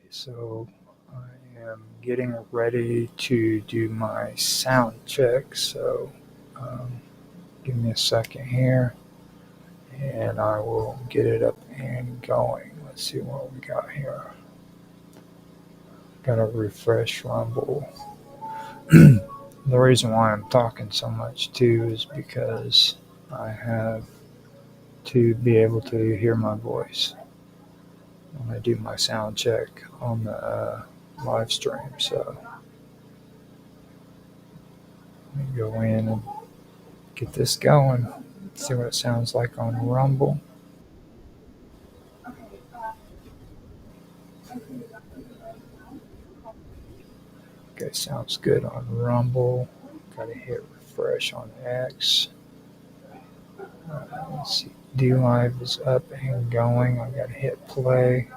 So I am getting ready to do my sound check. So um, give me a second here and I will get it up and going. Let's see what we got here. Got to refresh Rumble. The reason why I'm talking so much too is because I have to be able to hear my voice when I do my sound check on the live stream. So let me go in and get this going. See what it sounds like on Rumble. Okay, sounds good on Rumble. Gotta hit refresh on X. Let's see. D Live is up and going. I gotta hit play.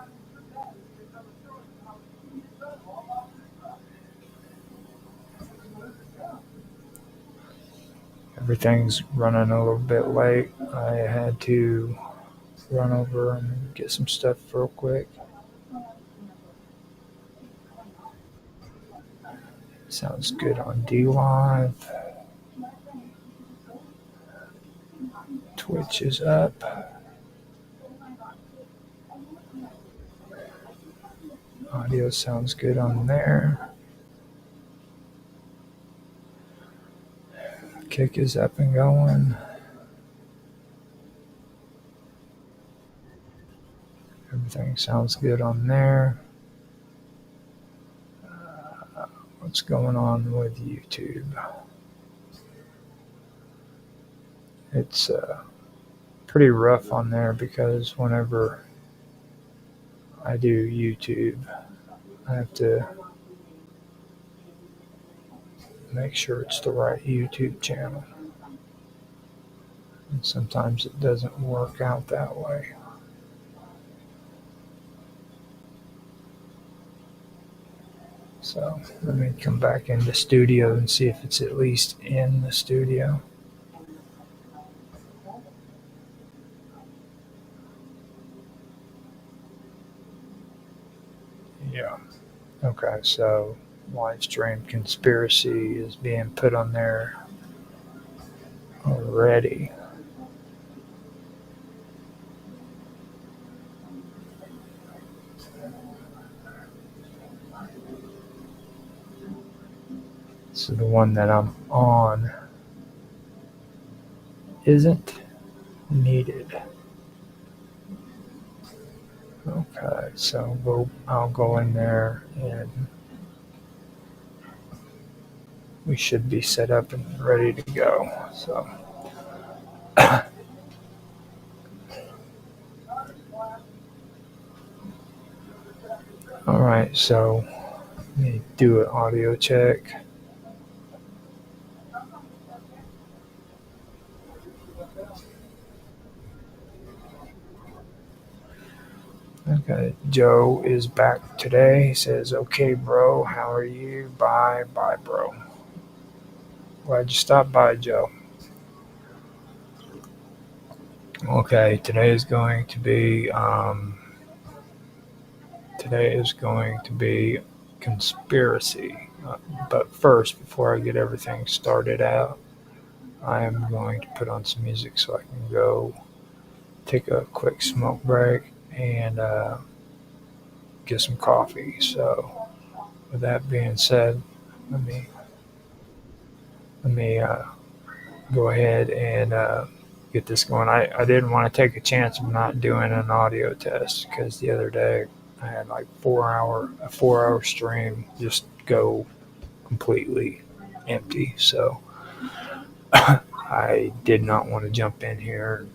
Everything's running a little bit late. I had to run over and get some stuff real quick. Sounds good on D Live. Twitch is up. Audio sounds good on there. Kick is up and going. Everything sounds good on there. What's going on with YouTube? It's pretty rough on there because whenever I do YouTube, I have to make sure it's the right YouTube channel. And sometimes it doesn't work out that way. So let me come back into studio and see if it's at least in the studio. Yeah. Okay, so live stream conspiracy is being put on there already. So the one that I'm on isn't needed. Okay, so I'll go in there and we should be set up and ready to go. So all right, so let me do an audio check. Okay, Joe is back today. He says, "Okay, bro, how are you? Bye, bro. Glad you stopped by, Joe." Okay, today is going to be conspiracy. But first, before I get everything started out, I am going to put on some music so I can go take a quick smoke break and get some coffee. So, with that being said, let me go ahead and get this going. I didn't want to take a chance of not doing an audio test because the other day I had like a 4 hour stream just go completely empty. So I did not want to jump in here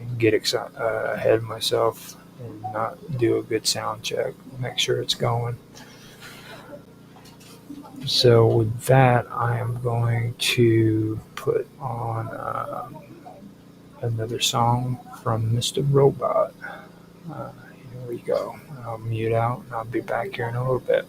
and get ahead of myself and not do a good sound check, make sure it's going. So with that, I am going to put on another song from Mr. Robot. Here we go. I'll mute out and I'll be back here in a little bit.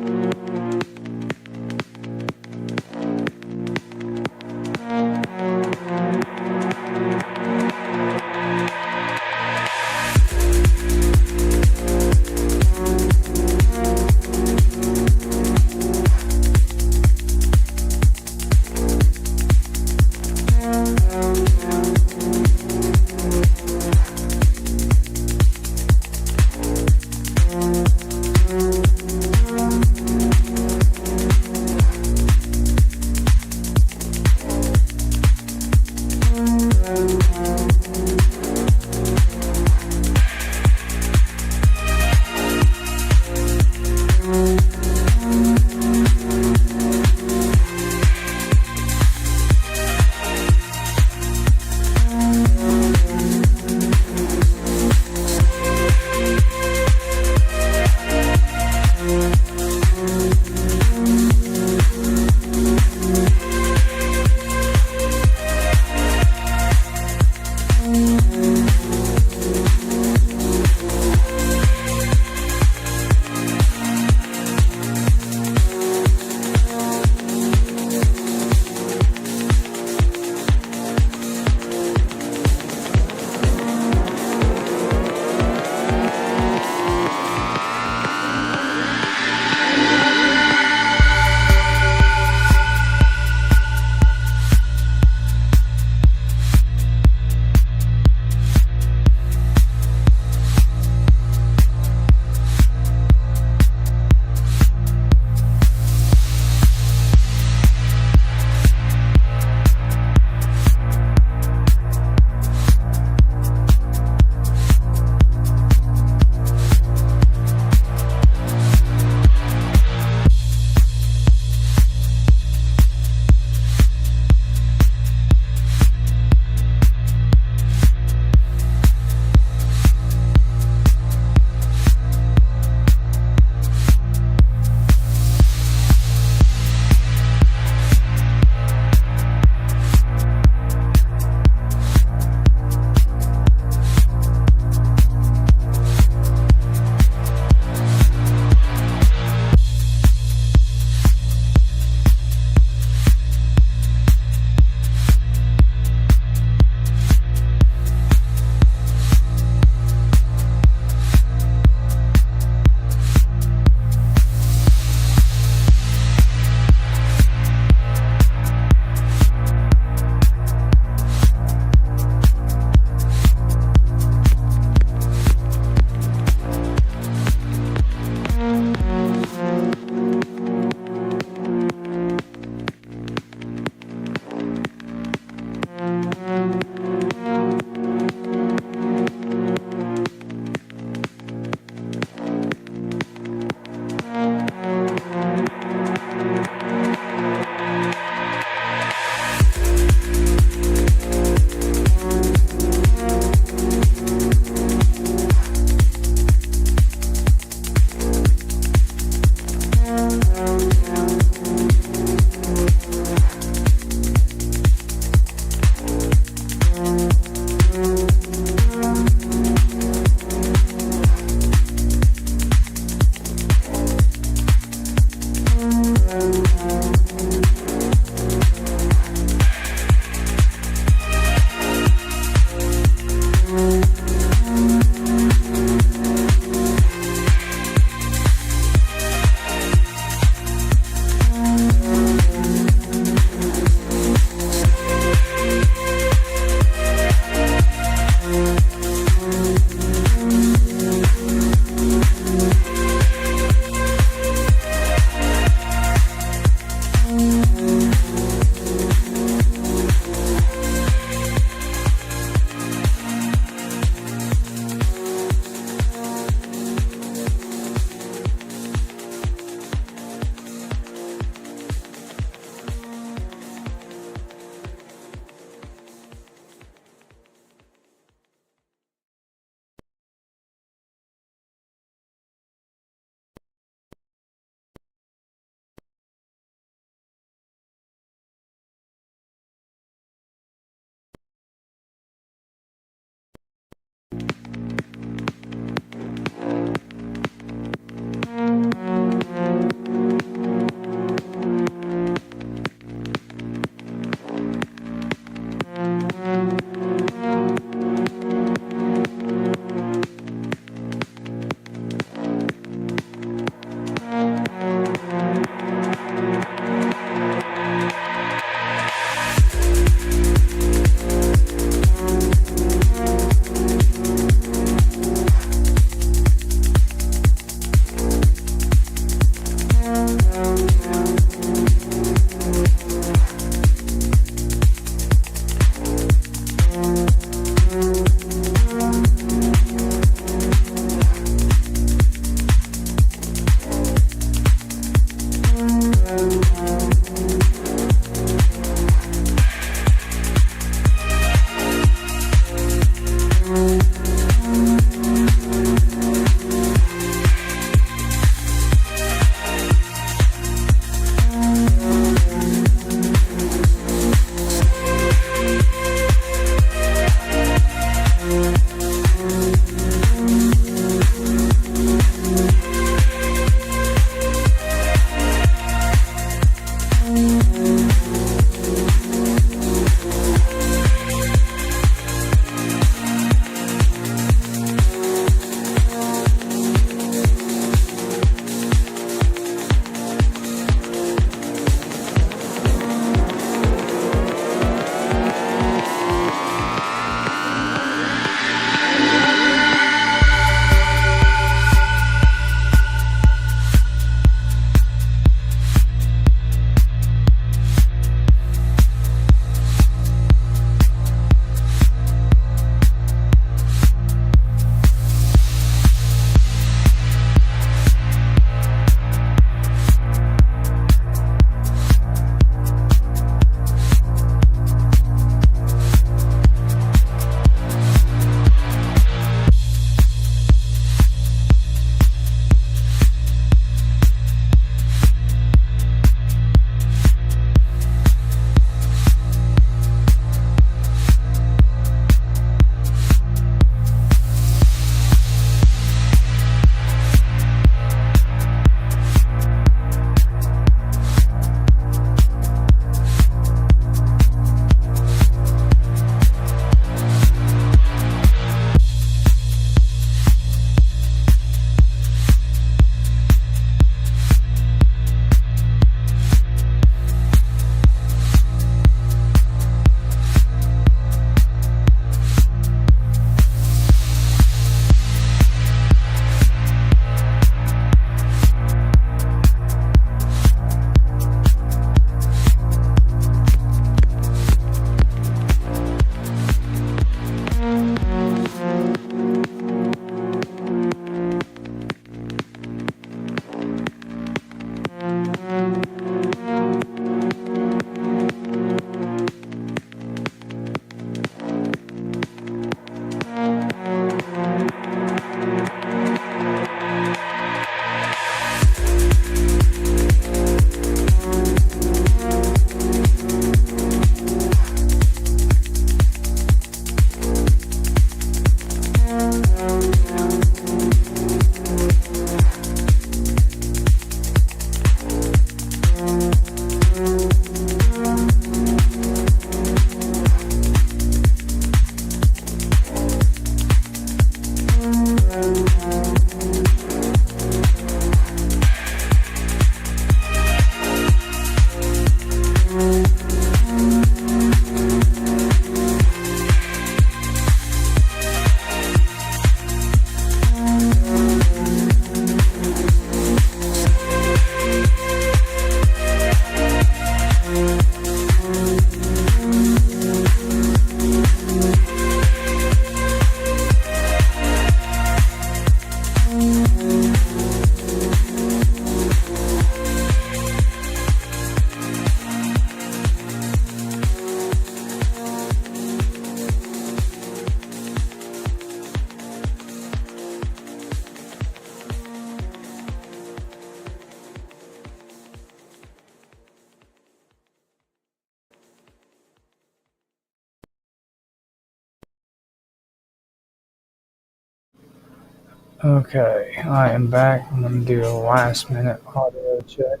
Okay, I am back. I'm going to do a last minute audio check.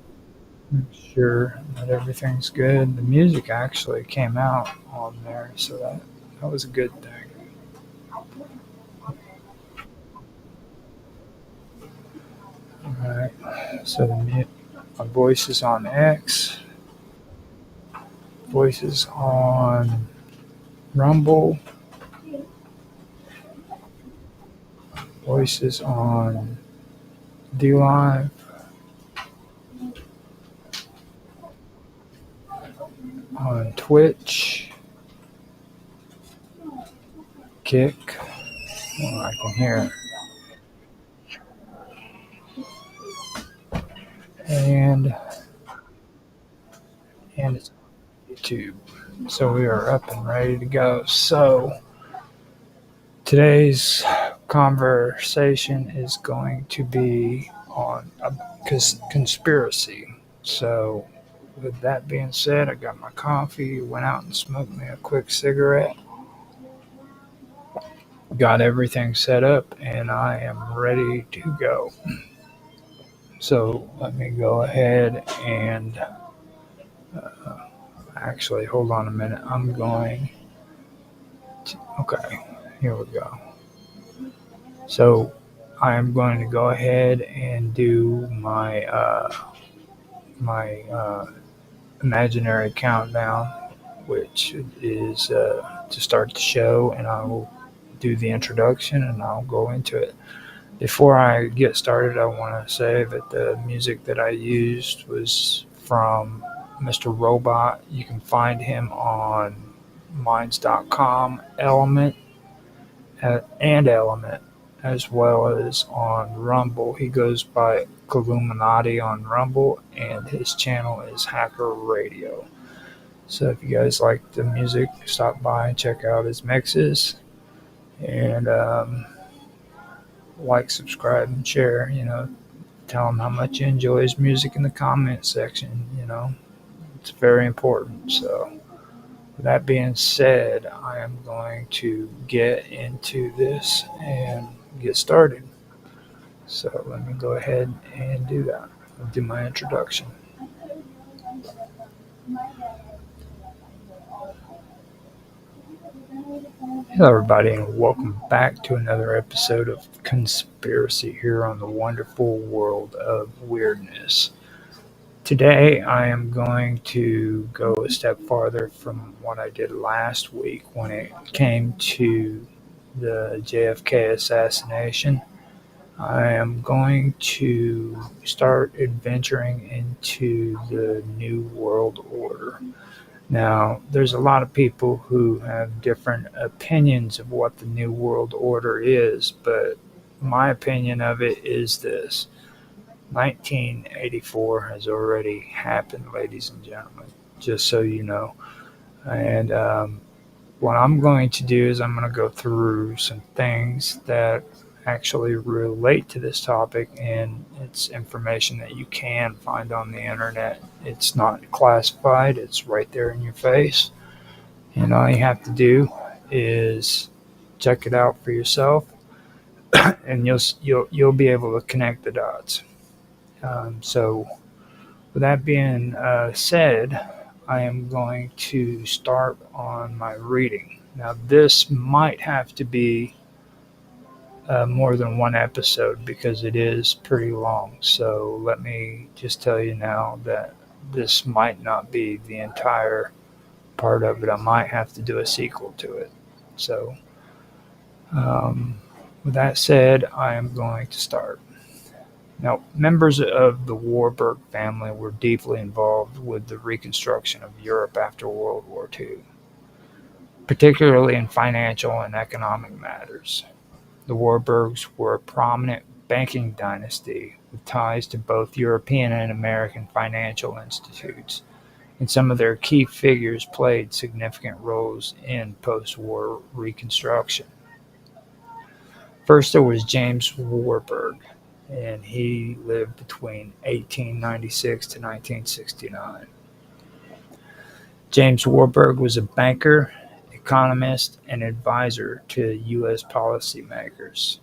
Make sure that everything's good. The music actually came out on there, so that was a good thing. All right, so my voice is on X, voice is on Rumble, voice is on D Live, on Twitch, Kick. Well, I can hear, and it's on YouTube. So we are up and ready to go. So today's conversation is going to be on a conspiracy. So, with that being said, I got my coffee, went out and smoked me a quick cigarette, got everything set up, and I am ready to go. So, let me go ahead and actually hold on a minute. I'm going to, okay, here we go. So, I am going to go ahead and do my imaginary countdown, which is to start the show, and I will do the introduction and I'll go into it. Before I get started, I want to say that the music that I used was from Mr. Robot. You can find him on minds.com, Element, and Element, as well as on Rumble. He goes by Illuminati on Rumble, and his channel is Hacker Radio. So if you guys like the music, stop by and check out his mixes, and like, subscribe, and share. Tell him how much you enjoy his music in the comment section. It's very important. So with that being said, I am going to get into this and get started. So let me go ahead and do that. I'll do my introduction. Hello, everybody, and welcome back to another episode of Conspiracy here on the wonderful world of weirdness. Today, I am going to go a step farther from what I did last week when it came to the JFK assassination. I am going to start adventuring into the New World Order. Now, there's a lot of people who have different opinions of what the New World Order is, but my opinion of it is this: 1984 has already happened, ladies and gentlemen, just so you know. And what I'm going to do is I'm going to go through some things that actually relate to this topic, and it's information that you can find on the internet. It's not classified, it's right there in your face, and all you have to do is check it out for yourself, and you'll be able to connect the dots. So with that being said, I am going to start on my reading. Now, this might have to be more than one episode because it is pretty long. So let me just tell you now that this might not be the entire part of it. I might have to do a sequel to it. So, with that said, I am going to start. Now, members of the Warburg family were deeply involved with the reconstruction of Europe after World War II, particularly in financial and economic matters. The Warburgs were a prominent banking dynasty with ties to both European and American financial institutes, and some of their key figures played significant roles in post-war reconstruction. First, there was James Warburg, and he lived between 1896 to 1969. James Warburg was a banker, economist, and advisor to U.S. policymakers.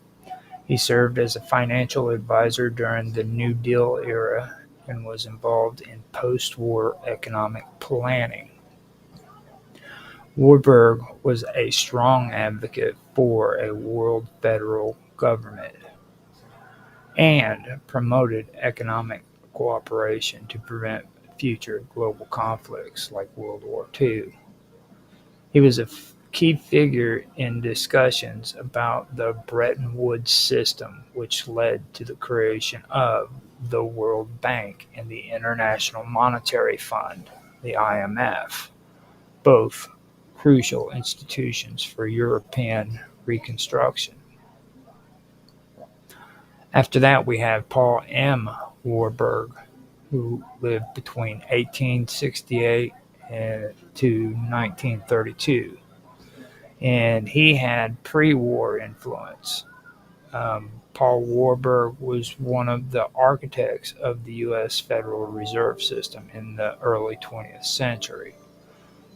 He served as a financial advisor during the New Deal era and was involved in post-war economic planning. Warburg was a strong advocate for a world federal government and promoted economic cooperation to prevent future global conflicts like World War II. He was a key figure in discussions about the Bretton Woods system, which led to the creation of the World Bank and the International Monetary Fund, the IMF, both crucial institutions for European reconstruction. After that, we have Paul M. Warburg, who lived between 1868 to 1932, and he had pre-war influence. Paul Warburg was one of the architects of the U.S. Federal Reserve System in the early 20th century.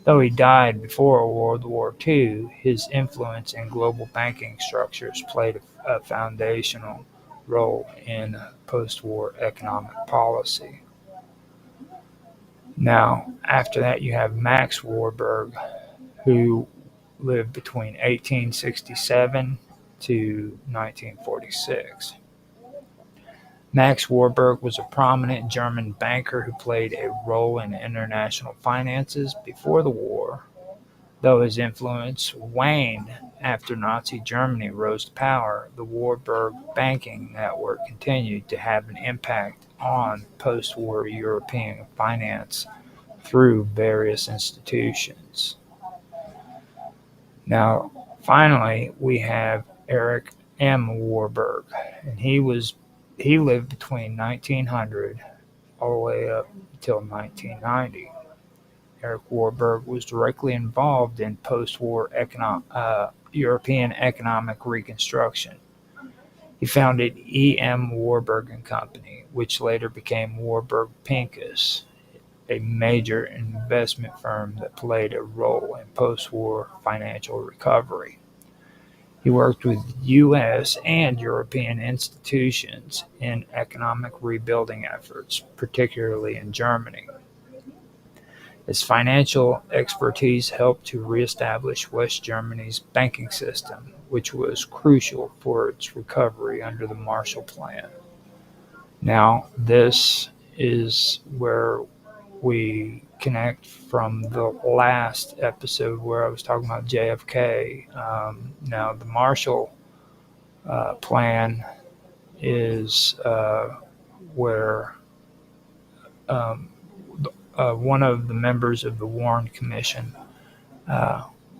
Though he died before World War II, his influence in global banking structures played a foundational role in post-war economic policy. Now, after that, you have Max Warburg, who lived between 1867 to 1946. Max Warburg was a prominent German banker who played a role in international finances before the war, though his influence waned after Nazi Germany rose to power. The Warburg banking network continued to have an impact on post-war European finance through various institutions. Now, finally, we have Eric M. Warburg, and he lived between 1900 all the way up until 1990. Eric Warburg was directly involved in post-war European economic reconstruction. He founded E. M. Warburg and Company, which later became Warburg Pincus, a major investment firm that played a role in post-war financial recovery. He worked with U.S. and European institutions in economic rebuilding efforts, particularly in Germany. His financial expertise helped to reestablish West Germany's banking system, which was crucial for its recovery under the Marshall Plan. Now, this is where we connect from the last episode where I was talking about JFK. Now, the Marshall Plan is where um, one of the members of the Warren Commission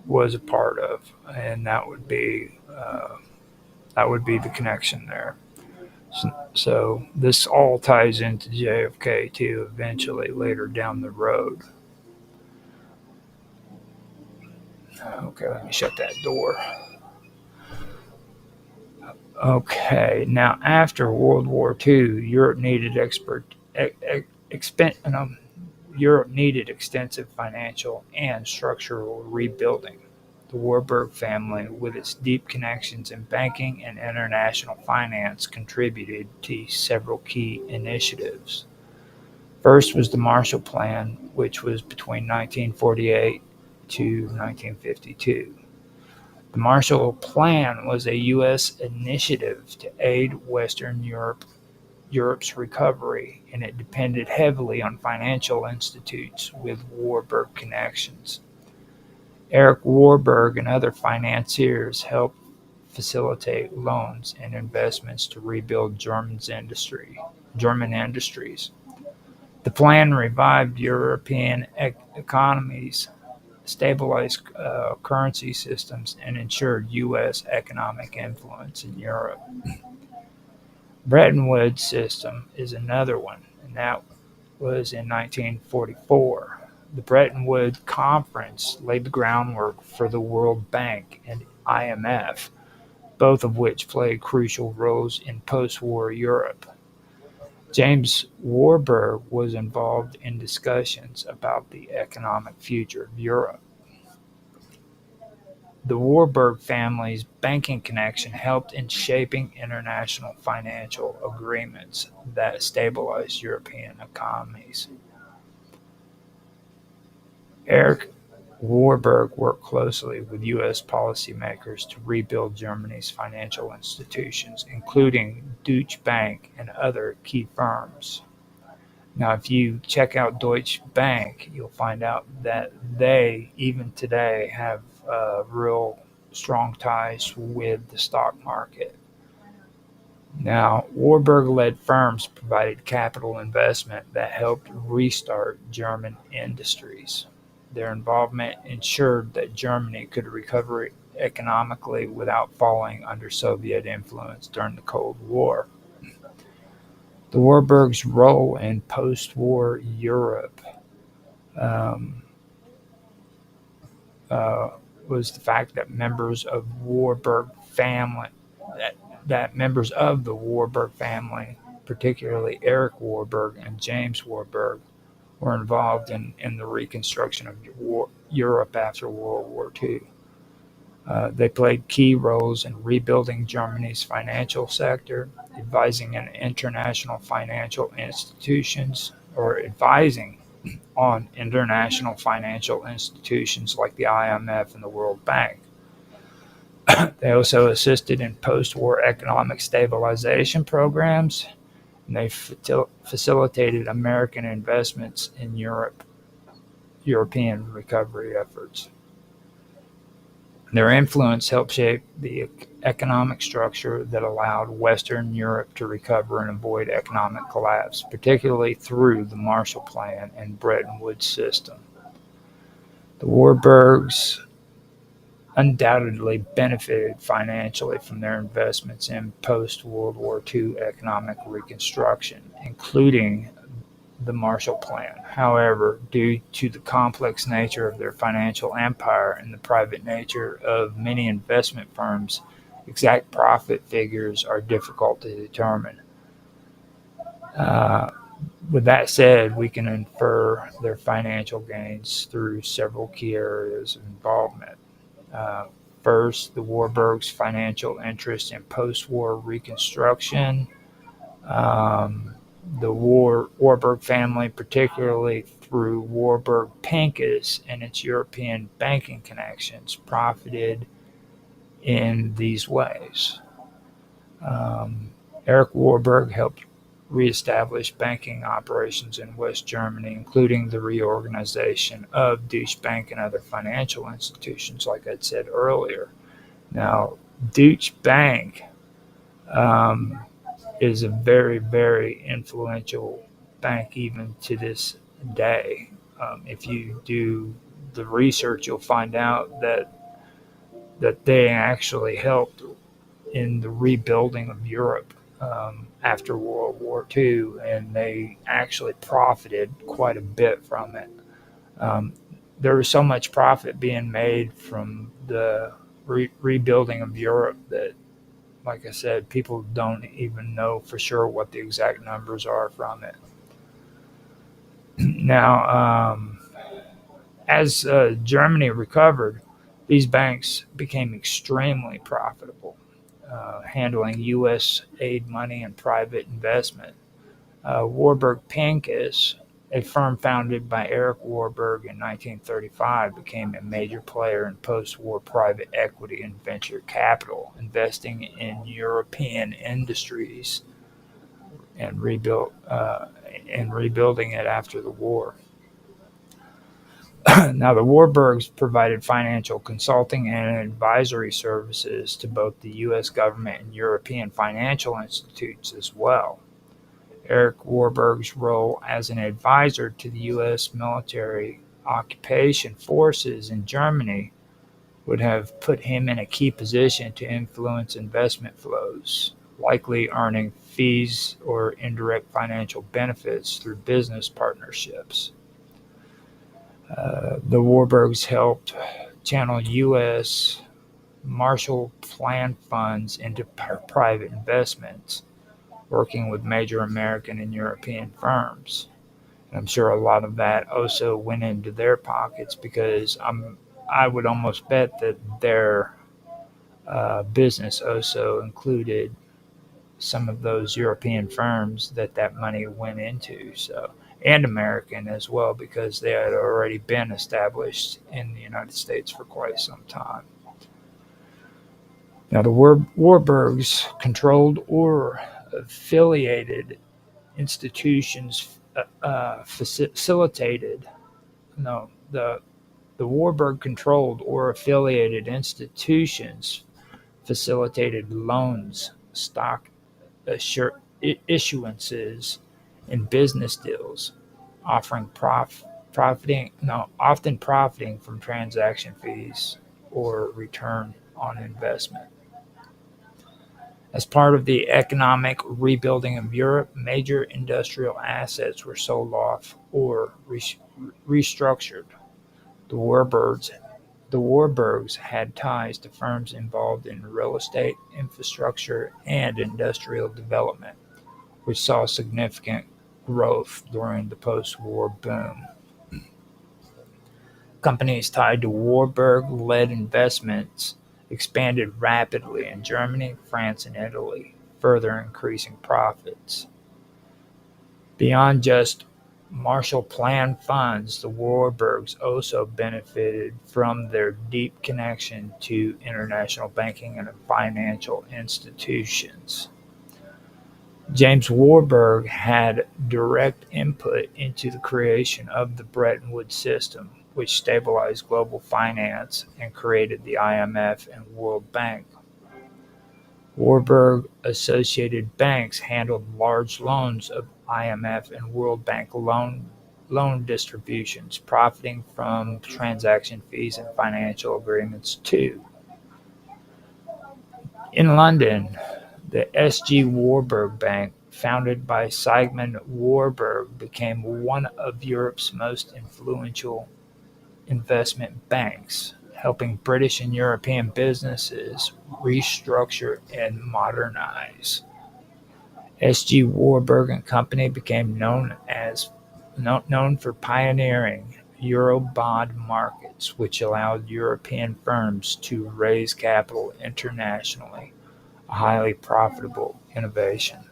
was a part of, and that would be the connection there. So this all ties into JFK too, eventually later down the road. Okay, let me shut that door. Okay, now after World War II, Europe needed extensive financial and structural rebuilding. The Warburg family, with its deep connections in banking and international finance, contributed to several key initiatives. First was the Marshall Plan, which was between 1948 to 1952. The Marshall Plan was a U.S. initiative to aid Western Europe's recovery, and it depended heavily on financial institutes with Warburg connections. Eric Warburg and other financiers helped facilitate loans and investments to rebuild German industries. The plan revived European economies, stabilized currency systems, and ensured U.S. economic influence in Europe. Bretton Woods system is another one, and that was in 1944. The Bretton Woods Conference laid the groundwork for the World Bank and IMF, both of which played crucial roles in post-war Europe. James Warburg was involved in discussions about the economic future of Europe. The Warburg family's banking connection helped in shaping international financial agreements that stabilized European economies. Erich Warburg worked closely with U.S. policymakers to rebuild Germany's financial institutions, including Deutsche Bank and other key firms. Now, if you check out Deutsche Bank, you'll find out that they, even today, have real strong ties with the stock market. Now, Warburg led firms provided capital investment that helped restart German industries. Their involvement ensured that Germany could recover economically without falling under Soviet influence during the Cold War. The Warburgs' role in post-war Europe um, uh, was the fact that that, that members of the Warburg family, particularly Eric Warburg and James Warburg, were involved in the reconstruction of Europe after World War II. They played key roles in rebuilding Germany's financial sector, advising on international financial institutions, or advising on international financial institutions like the IMF and the World Bank. They also assisted in post war economic stabilization programs, and they facilitated American investments in European recovery efforts. Their influence helped shape the economic structure that allowed Western Europe to recover and avoid economic collapse, particularly through the Marshall Plan and Bretton Woods system. The Warburgs undoubtedly benefited financially from their investments in post World War II economic reconstruction, including the Marshall Plan. However, due to the complex nature of their financial empire and the private nature of many investment firms, exact profit figures are difficult to determine. Uh, with that said, we can infer their financial gains through several key areas of involvement. Uh, First, the Warburgs' financial interest in post-war reconstruction. Um, the Warburg family, particularly through Warburg Pincus and its European banking connections, profited in these ways. Um, Eric Warburg helped reestablish banking operations in West Germany, including the reorganization of Deutsche Bank and other financial institutions, like I'd said earlier. Now, Deutsche Bank um, is a very, very influential bank even to this day. If you do the research, you'll find out that they actually helped in the rebuilding of Europe after World War II, and they actually profited quite a bit from it. Um, there was so much profit being made from the rebuilding of Europe that, like I said, people don't even know for sure what the exact numbers are from it. Now, as Germany recovered, these banks became extremely profitable, handling U.S. aid money and private investment. Warburg Pincus, a firm founded by Eric Warburg in 1935, became a major player in post-war private equity and venture capital, investing in European industries and rebuilding it after the war. Now, the Warburgs provided financial consulting and advisory services to both the U.S. government and European financial institutes as well. Eric Warburg's role as an advisor to the U.S. military occupation forces in Germany would have put him in a key position to influence investment flows, likely earning fees or indirect financial benefits through business partnerships. The Warburgs helped channel U.S. Marshall Plan funds into private investments, working with major American and European firms. And I'm sure a lot of that also went into their pockets because I would almost bet that their business also included some of those European firms that money went into. So, and American as well, because they had already been established in the United States for quite some time. Now, the Warburgs controlled or affiliated institutions facilitated. No, the Warburg controlled or affiliated institutions facilitated loans, stock issuances, and business deals, offering often profiting from transaction fees or return on investment. As part of the economic rebuilding of Europe, major industrial assets were sold off or restructured. The Warburgs The Warburgs had ties to firms involved in real estate, infrastructure, and industrial development, which saw significant growth during the post-war boom. Companies tied to Warburg-led investments expanded rapidly in Germany, France, and Italy, further increasing profits. Beyond just Marshall Plan funds, the Warburgs also benefited from their deep connection to international banking and financial institutions. James Warburg had direct input into the creation of the Bretton Woods system, which stabilized global finance and created the IMF and World Bank. Warburg-associated banks handled large loans of IMF and World Bank loan distributions, profiting from transaction fees and financial agreements too. In London, the S.G. Warburg Bank, founded by Sigmund Warburg, became one of Europe's most influential investment banks, helping British and European businesses restructure and modernize. S.G. Warburg and Company became known for pioneering Eurobond markets, which allowed European firms to raise capital internationally, a highly profitable innovation.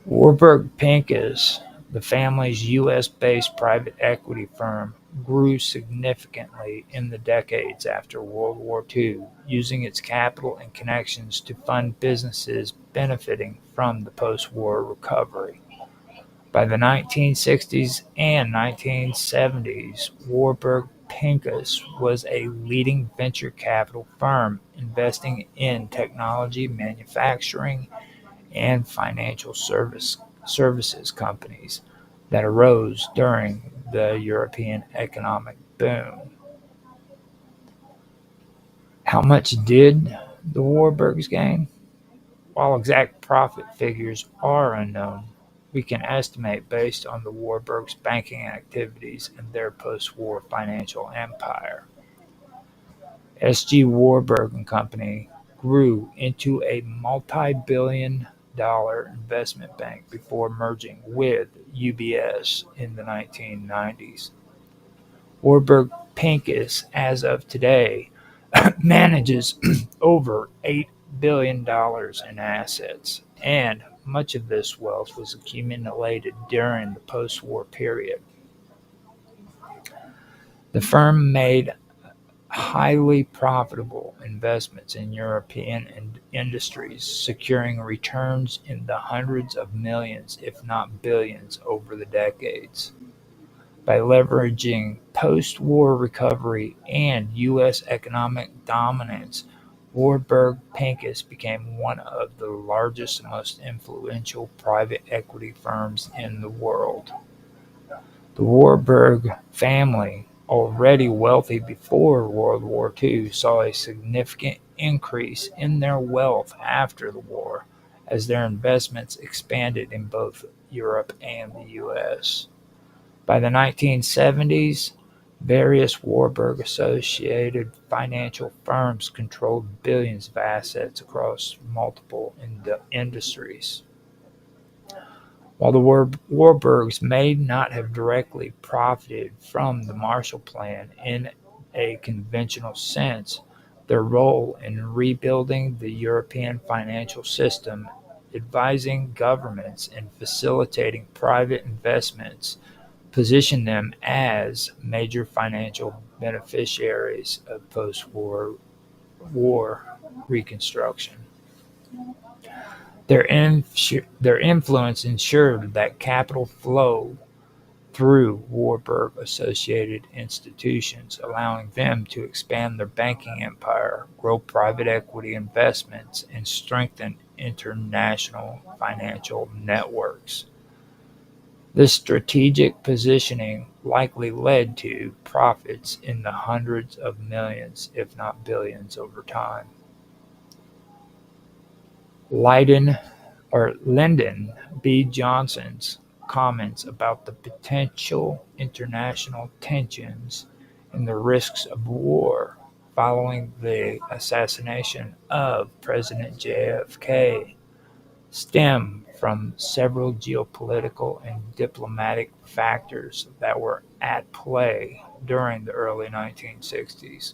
Warburg Pincus, the family's U.S.-based private equity firm, grew significantly in the decades after World War II, using its capital and connections to fund businesses benefiting from the post-war recovery. By the 1960s and 1970s, Warburg Pincus was a leading venture capital firm investing in technology, manufacturing, and financial services companies that arose during the European economic boom. How much did the Warburgs gain? While exact profit figures are unknown, we can estimate based on the Warburgs' banking activities and their post-war financial empire. S.G. Warburg and Company grew into a multi-billion-dollar investment bank before merging with UBS in the 1990s. Warburg Pincus, as of today, manages over $8 billion in assets, and much of this wealth was accumulated during the post-war period. The firm made highly profitable investments in European industries, securing returns in the hundreds of millions, if not billions, over the decades. By leveraging post-war recovery and U.S. economic dominance, Warburg Pincus became one of the largest and most influential private equity firms in the world. The Warburg family, already wealthy before World War II, saw a significant increase in their wealth after the war, as their investments expanded in both Europe and the U.S. By the 1970s, various Warburg-associated financial firms controlled billions of assets across multiple industries. While the Warburgs may not have directly profited from the Marshall Plan in a conventional sense, their role in rebuilding the European financial system, advising governments, and facilitating private investments positioned them as major financial beneficiaries of post-war reconstruction. Their influence ensured that capital flowed through Warburg-associated institutions, allowing them to expand their banking empire, grow private equity investments, and strengthen international financial networks. This strategic positioning likely led to profits in the hundreds of millions, if not billions, over time. Lyndon B. Johnson's comments about the potential international tensions and the risks of war following the assassination of President JFK stem from several geopolitical and diplomatic factors that were at play during the early 1960s.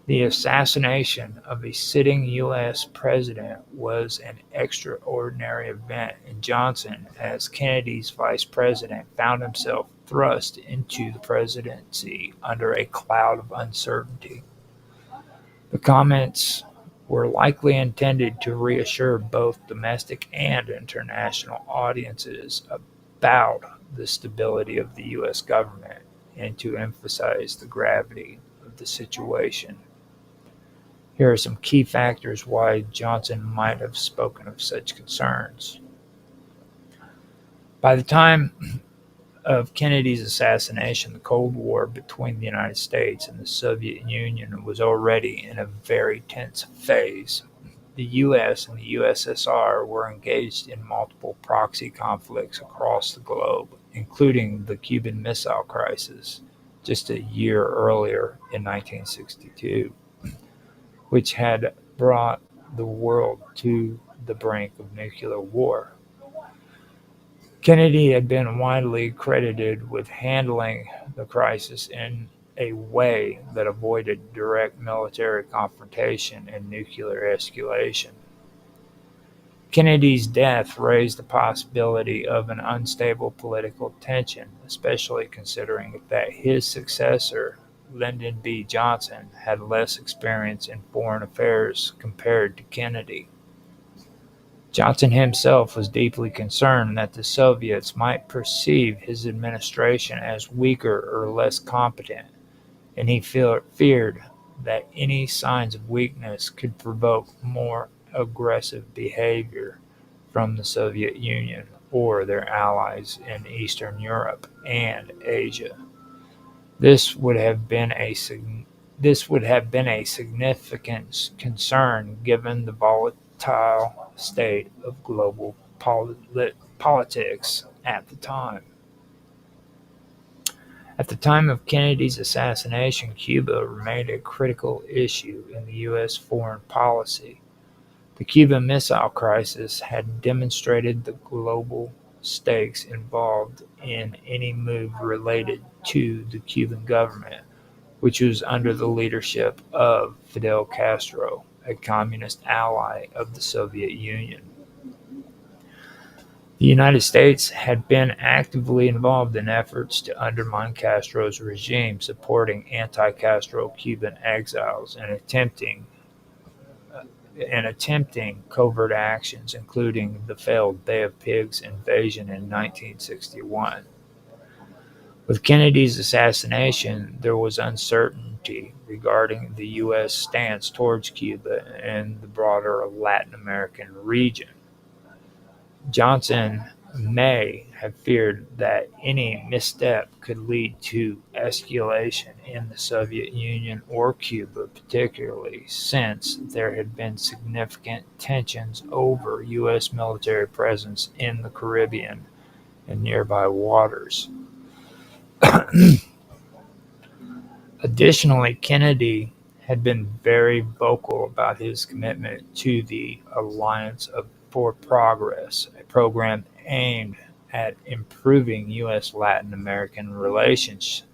The assassination of a sitting U.S. president was an extraordinary event, and Johnson, as Kennedy's vice president, found himself thrust into the presidency under a cloud of uncertainty. The comments were likely intended to reassure both domestic and international audiences about the stability of the U.S. government and to emphasize the gravity of the situation. Here are some key factors why Johnson might have spoken of such concerns. By the time of Kennedy's assassination, the Cold War between the United States and the Soviet Union was already in a very tense phase. The U.S. and the USSR were engaged in multiple proxy conflicts across the globe, including the Cuban Missile Crisis just a year earlier in 1962, which had brought the world to the brink of nuclear war. Kennedy had been widely credited with handling the crisis in a way that avoided direct military confrontation and nuclear escalation. Kennedy's death raised the possibility of an unstable political tension, especially considering that his successor, Lyndon B. Johnson, had less experience in foreign affairs compared to Kennedy. Johnson himself was deeply concerned that the Soviets might perceive his administration as weaker or less competent, and he feared that any signs of weakness could provoke more aggressive behavior from the Soviet Union or their allies in Eastern Europe and Asia. This would have been a significant concern given the volatile state of global politics at the time. At the time of Kennedy's assassination, Cuba remained a critical issue in the U.S. foreign policy. The Cuban Missile Crisis had demonstrated the global stakes involved in any move related to the Cuban government, which was under the leadership of Fidel Castro, a communist ally of the Soviet Union. The United States had been actively involved in efforts to undermine Castro's regime, supporting anti-Castro Cuban exiles and attempting covert actions, including the failed Bay of Pigs invasion in 1961. With Kennedy's assassination, there was uncertainty regarding the U.S. stance towards Cuba and the broader Latin American region. Johnson may have feared that any misstep could lead to escalation in the Soviet Union or Cuba, particularly since there had been significant tensions over U.S. military presence in the Caribbean and nearby waters. Additionally, Kennedy had been very vocal about his commitment to the Alliance for Progress, a program aimed at improving U.S. Latin American relations.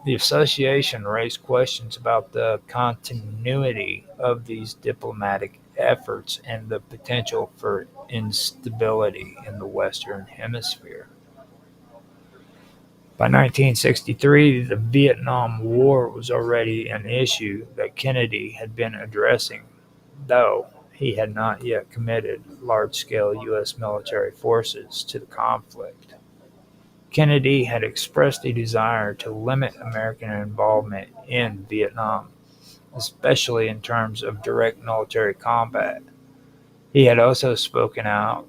The association raised questions about the continuity of these diplomatic efforts and the potential for instability in the Western Hemisphere. By 1963, the Vietnam War was already an issue that Kennedy had been addressing, though he had not yet committed large scale U.S. military forces to the conflict. Kennedy had expressed a desire to limit American involvement in Vietnam, especially in terms of direct military combat. He had also spoken about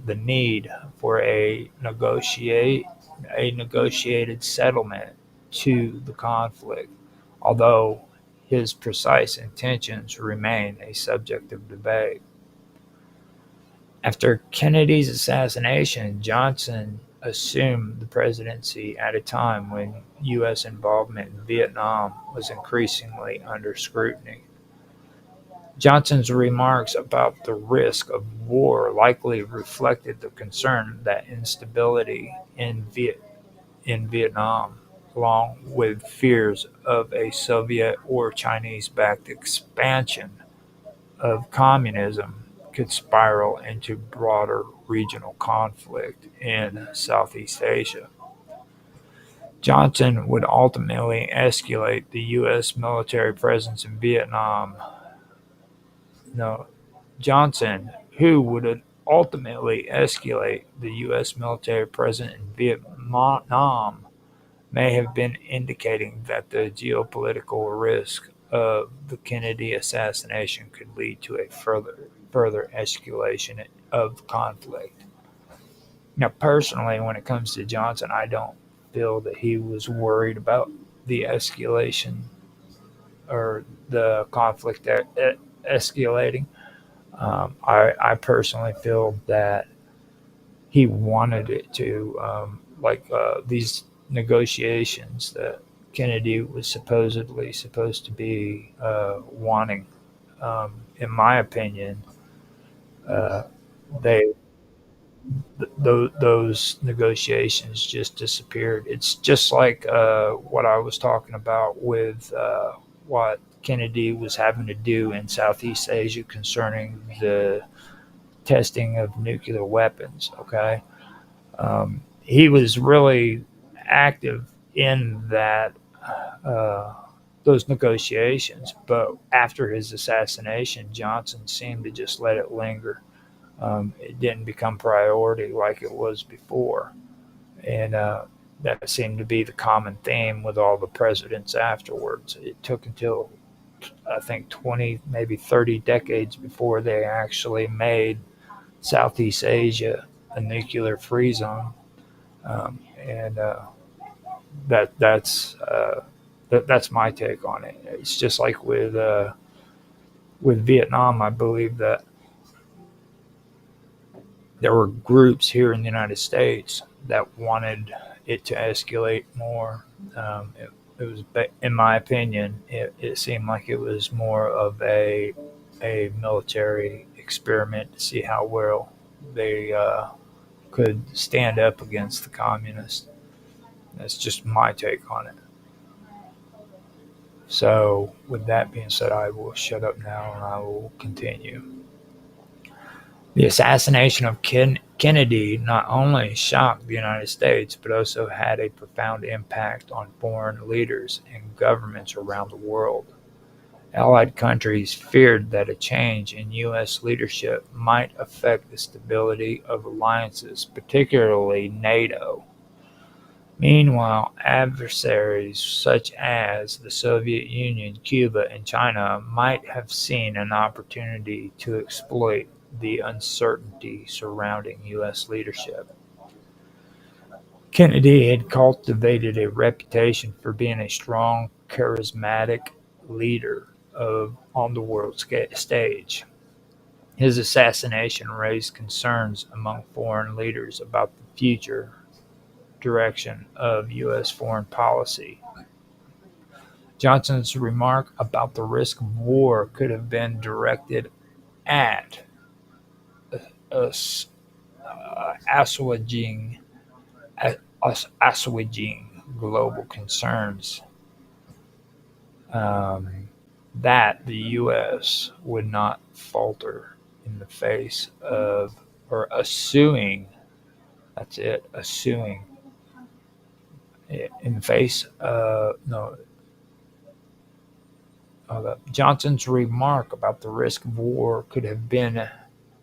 the need for a negotiated settlement to the conflict, although his precise intentions remain a subject of debate. After Kennedy's assassination, Johnson assumed the presidency at a time when U.S. involvement in Vietnam was increasingly under scrutiny. Johnson's remarks about the risk of war likely reflected the concern that instability in Vietnam, along with fears of a Soviet or Chinese backed expansion of communism, could spiral into broader regional conflict in Southeast Asia. Johnson would ultimately escalate the U.S. military presence in Vietnam. No, Johnson, who would ultimately escalate the U.S. military presence in Vietnam, may have been indicating that the geopolitical risk of the Kennedy assassination could lead to a further escalation of the conflict. Now, personally, when it comes to Johnson, I don't feel that he was worried about the escalation or the conflict escalating. I personally feel that he wanted it to, these negotiations that Kennedy was supposed to be wanting. In my opinion, uh, they those negotiations just disappeared. It's just like what I was talking about with what Kennedy was having to do in Southeast Asia concerning the testing of nuclear weapons. Okay, he was really active in that uh, those negotiations, but after his assassination, Johnson seemed to just let it linger. It didn't become priority like it was before, and that seemed to be the common theme with all the presidents afterwards. It took until I think 20, maybe 30 decades before they actually made Southeast Asia a nuclear free zone, and that's my take on it. It's just like with Vietnam. I believe that there were groups here in the United States that wanted it to escalate more. It was, in my opinion, it seemed like it was more of a military experiment to see how well they could stand up against the communists. That's just my take on it. So, with that being said, I will shut up now and I will continue. The assassination of Kennedy not only shocked the United States, but also had a profound impact on foreign leaders and governments around the world. Allied countries feared that a change in U.S. leadership might affect the stability of alliances, particularly NATO. Meanwhile, adversaries such as the Soviet Union, Cuba, and China might have seen an opportunity to exploit the uncertainty surrounding U.S. leadership. Kennedy had cultivated a reputation for being a strong, charismatic leader on the world stage. His assassination raised concerns among foreign leaders about the future direction of U.S. foreign policy. Johnson's remark about the risk of war could have been directed at us assuaging assuaging global concerns, um, that the U.S. would not falter in the face of, or eschewing, that's it, eschewing, in the face of, no, Johnson's remark about the risk of war could have been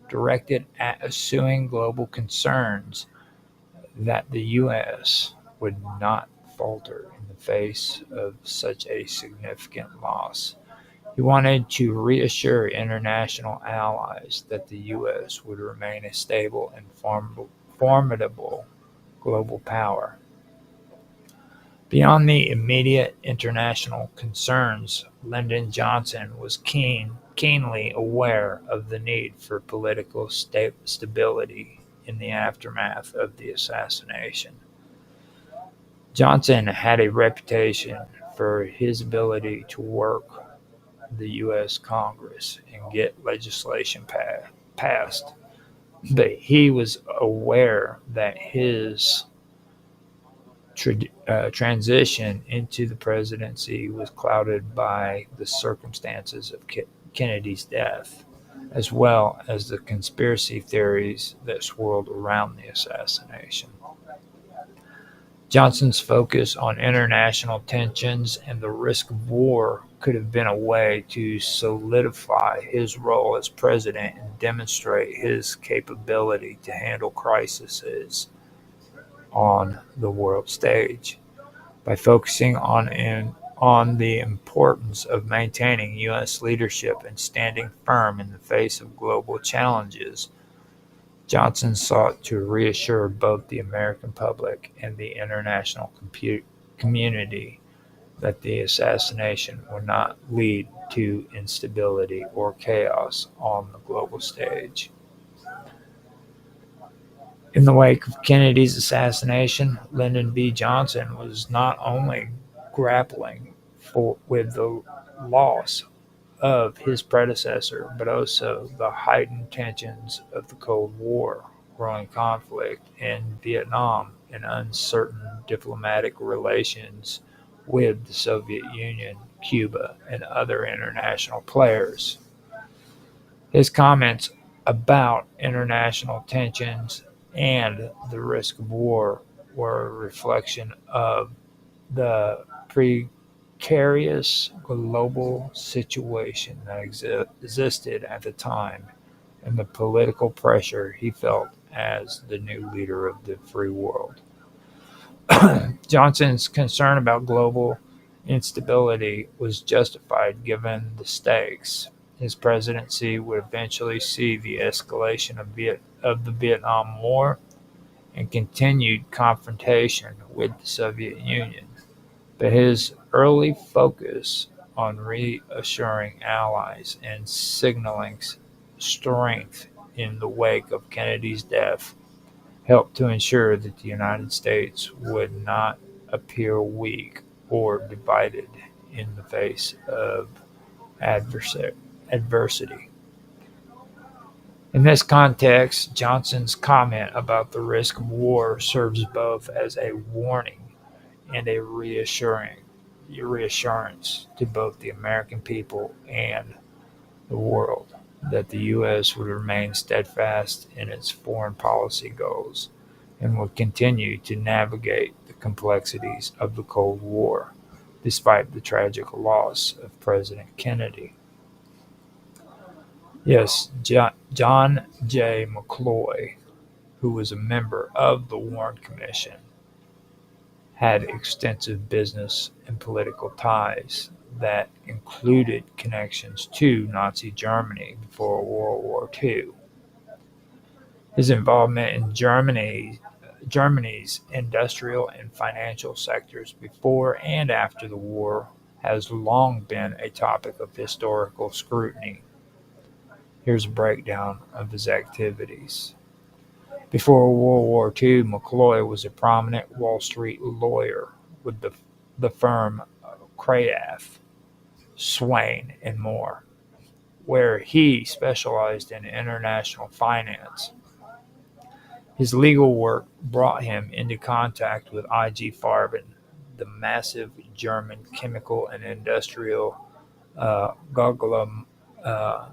directed at eschewing global concerns that the U.S. would not falter in the face of such a significant loss. He wanted to reassure international allies that the U.S. would remain a stable and formidable global power. Beyond the immediate international concerns, Lyndon Johnson was keenly aware of the need for political stability in the aftermath of the assassination. Johnson had a reputation for his ability to work the U.S. Congress and get legislation passed, but he was aware that his transition into the presidency was clouded by the circumstances of Kennedy's death, as well as the conspiracy theories that swirled around the assassination. Johnson's focus on international tensions and the risk of war could have been a way to solidify his role as president and demonstrate his capability to handle crises on the world stage. By focusing on the importance of maintaining U.S. leadership and standing firm in the face of global challenges, Johnson sought to reassure both the American public and the international community that the assassination would not lead to instability or chaos on the global stage. In the wake of Kennedy's assassination, Lyndon B. Johnson was not only grappling with the loss of his predecessor, but also the heightened tensions of the Cold War, growing conflict in Vietnam, and uncertain diplomatic relations with the Soviet Union, Cuba, and other international players. His comments about international tensions and the risk of war were a reflection of the precarious global situation that existed at the time and the political pressure he felt as the new leader of the free world. Johnson's concern about global instability was justified given the stakes. His presidency would eventually see the escalation of the Vietnam War and continued confrontation with the Soviet Union. But his early focus on reassuring allies and signaling strength in the wake of Kennedy's death helped to ensure that the United States would not appear weak or divided in the face of adversity. In this context, Johnson's comment about the risk of war serves both as a warning and a reassurance to both the American people and the world that the U.S. would remain steadfast in its foreign policy goals and would continue to navigate the complexities of the Cold War, despite the tragic loss of President Kennedy. Yes, John J. McCloy, who was a member of the Warren Commission, had extensive business and political ties that included connections to Nazi Germany before World War II. His involvement in Germany's industrial and financial sectors before and after the war has long been a topic of historical scrutiny. Here's a breakdown of his activities. Before World War II, McCloy was a prominent Wall Street lawyer with the firm Cravath, Swaine, and more, where he specialized in international finance. His legal work brought him into contact with I.G. Farben, the massive German chemical and industrial uh, conglomerate, uh,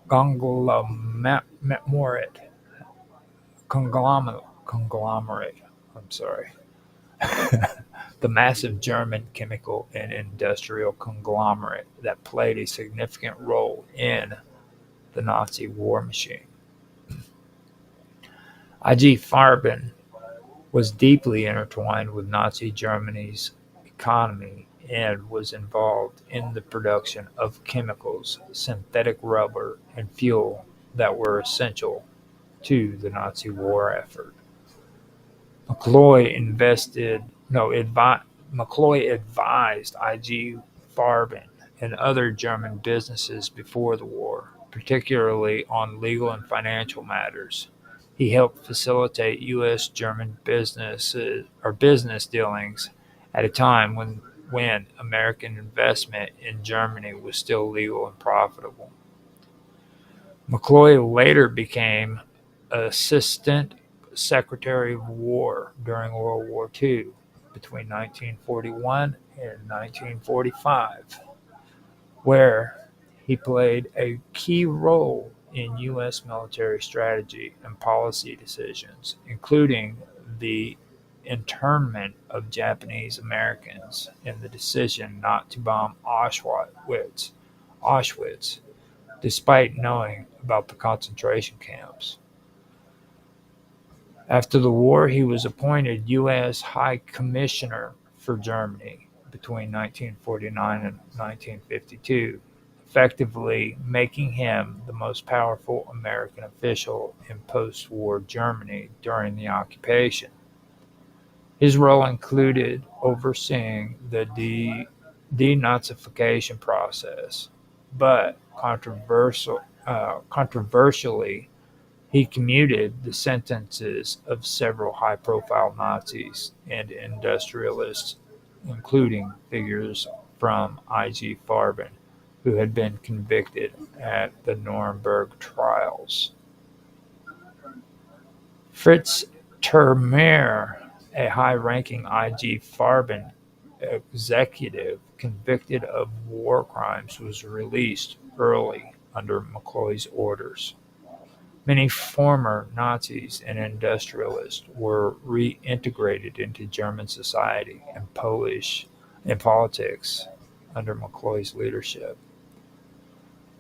conglomerate, conglomerate. I'm sorry. The massive German chemical and industrial conglomerate that played a significant role in the Nazi war machine. I.G. Farben was deeply intertwined with Nazi Germany's economy and was involved in the production of chemicals, synthetic rubber, and fuel that were essential to the Nazi war effort. McCloy advised I.G. Farben and other German businesses before the war, particularly on legal and financial matters. He helped facilitate U.S.-German business dealings at a time when American investment in Germany was still legal and profitable. McCloy later became Assistant Secretary of War during World War II between 1941 and 1945, where he played a key role in U.S. military strategy and policy decisions, including the internment of Japanese Americans and the decision not to bomb Auschwitz, despite knowing about the concentration camps. After the war, he was appointed U.S. High Commissioner for Germany between 1949 and 1952, effectively making him the most powerful American official in post-war Germany during the occupation. His role included overseeing the denazification process, but controversially, he commuted the sentences of several high-profile Nazis and industrialists, including figures from I.G. Farben, who had been convicted at the Nuremberg trials. Fritz Termeer, a high-ranking I.G. Farben executive convicted of war crimes, was released early under McCloy's orders. Many former Nazis and industrialists were reintegrated into German society and politics under McCloy's leadership.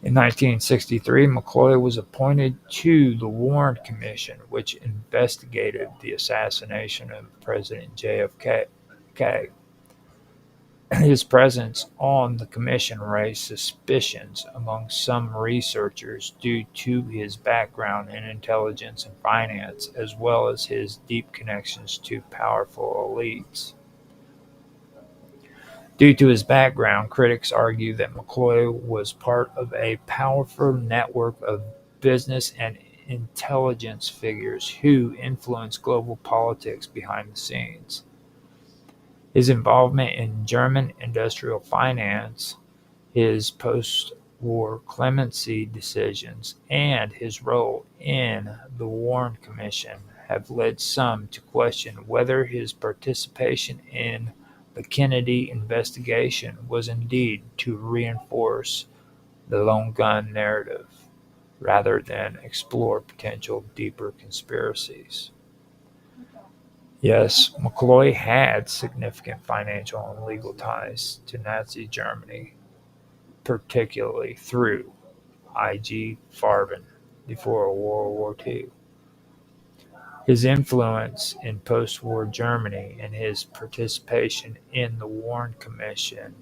In 1963, McCloy was appointed to the Warren Commission, which investigated the assassination of President JFK. His presence on the commission raised suspicions among some researchers due to his background in intelligence and finance, as well as his deep connections to powerful elites. Due to his background, critics argue that McCloy was part of a powerful network of business and intelligence figures who influenced global politics behind the scenes. His involvement in German industrial finance, his post-war clemency decisions, and his role in the Warren Commission have led some to question whether his participation in the Kennedy investigation was indeed to reinforce the lone gun narrative, rather than explore potential deeper conspiracies. Yes, McCloy had significant financial and legal ties to Nazi Germany, particularly through I.G. Farben before World War II. His influence in post-war Germany and his participation in the Warren Commission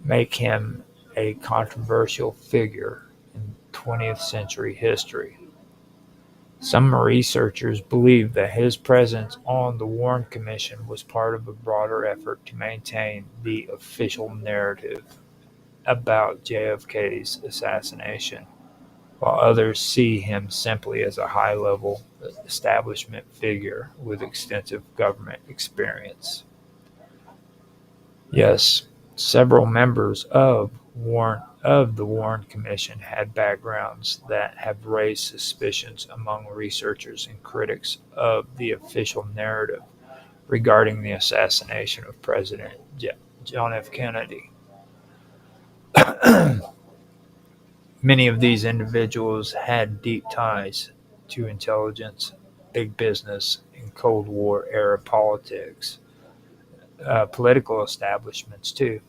make him a controversial figure in 20th century history. Some researchers believe that his presence on the Warren Commission was part of a broader effort to maintain the official narrative about JFK's assassination, while others see him simply as a high-level establishment figure with extensive government experience. Yes, Several members of the Warren Commission had backgrounds that have raised suspicions among researchers and critics of the official narrative regarding the assassination of President John F. Kennedy. Many of these individuals had deep ties to intelligence, big business, and Cold War era politics, political establishments too.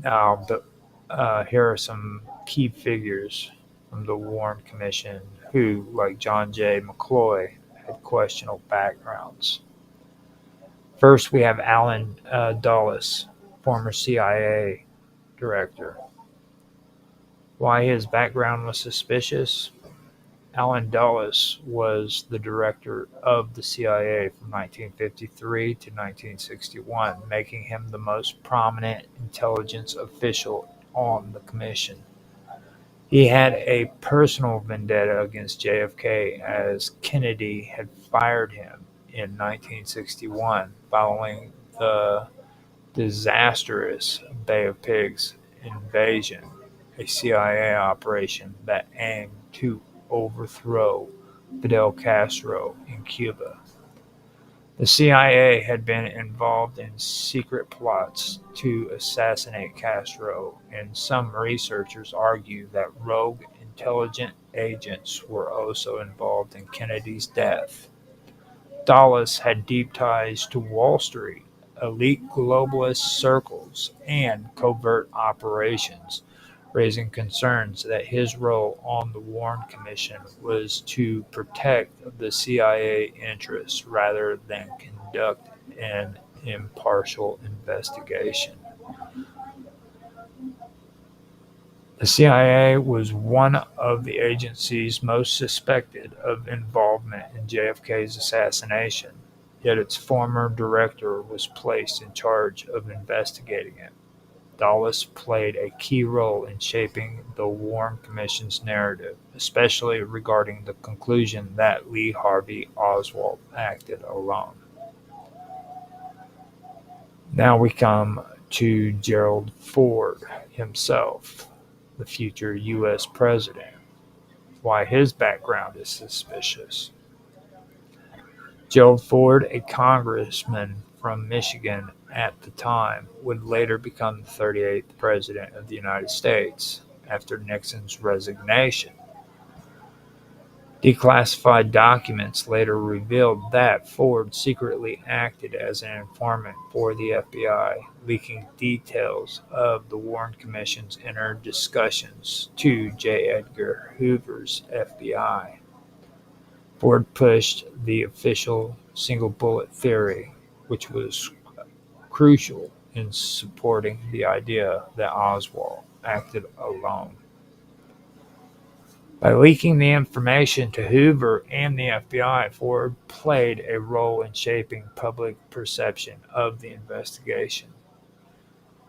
Here are some key figures from the Warren Commission who, like John J. McCloy, had questionable backgrounds. First, we have Allen Dulles, former CIA director. Why his background was suspicious? Allen Dulles was the director of the CIA from 1953 to 1961, making him the most prominent intelligence official on the commission. He had a personal vendetta against JFK as Kennedy had fired him in 1961 following the disastrous Bay of Pigs invasion, a CIA operation that aimed to overthrow Fidel Castro in Cuba. The CIA had been involved in secret plots to assassinate Castro, and some researchers argue that rogue intelligence agents were also involved in Kennedy's death. Dulles had deep ties to Wall Street, elite globalist circles, and covert operations, raising concerns that his role on the Warren Commission was to protect the CIA interests rather than conduct an impartial investigation. The CIA was one of the agencies most suspected of involvement in JFK's assassination, yet its former director was placed in charge of investigating it. Dulles played a key role in shaping the Warren Commission's narrative, especially regarding the conclusion that Lee Harvey Oswald acted alone. Now we come to Gerald Ford himself, the future U.S. president. Why his background is suspicious. Gerald Ford, a congressman from Michigan at the time, would later become the 38th President of the United States after Nixon's resignation. Declassified documents later revealed that Ford secretly acted as an informant for the FBI, leaking details of the Warren Commission's inner discussions to J. Edgar Hoover's FBI. Ford pushed the official single bullet theory, which was crucial in supporting the idea that Oswald acted alone. By leaking the information to Hoover and the FBI, Ford played a role in shaping public perception of the investigation.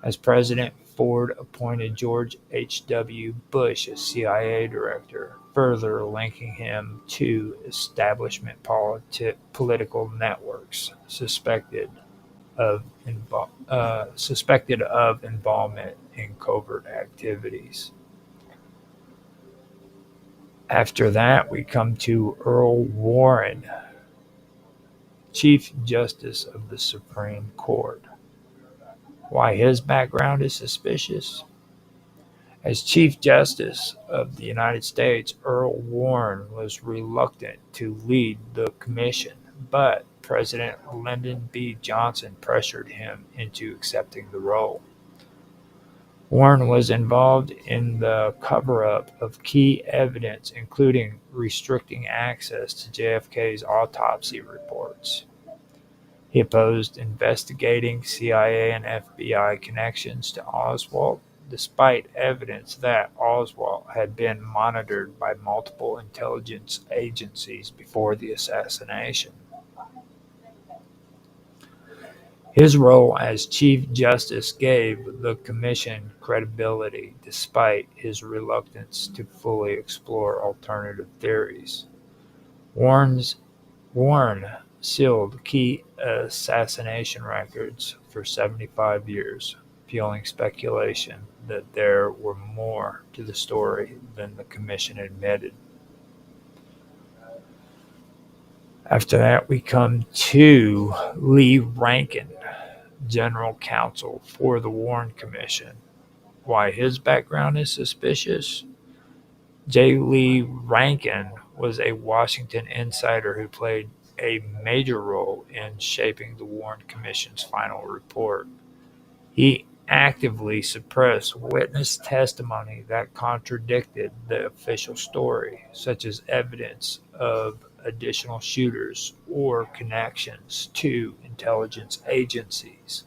As president, Ford appointed George H.W. Bush as CIA director, further linking him to establishment political networks suspected of involvement in covert activities. After that, we come to Earl Warren, Chief Justice of the Supreme Court. Why his background is suspicious? As Chief Justice of the United States, Earl Warren was reluctant to lead the commission, but President Lyndon B. Johnson pressured him into accepting the role. Warren was involved in the cover-up of key evidence, including restricting access to JFK's autopsy reports. He opposed investigating CIA and FBI connections to Oswald, despite evidence that Oswald had been monitored by multiple intelligence agencies before the assassination. His role as Chief Justice gave the Commission credibility despite his reluctance to fully explore alternative theories. Warren sealed key assassination records for 75 years, fueling speculation that there were more to the story than the commission admitted. After that, we come to Lee Rankin, general counsel for the Warren Commission. Why his background is suspicious? J. Lee Rankin was a Washington insider who played a major role in shaping the Warren Commission's final report. He actively suppressed witness testimony that contradicted the official story, such as evidence of additional shooters or connections to intelligence agencies.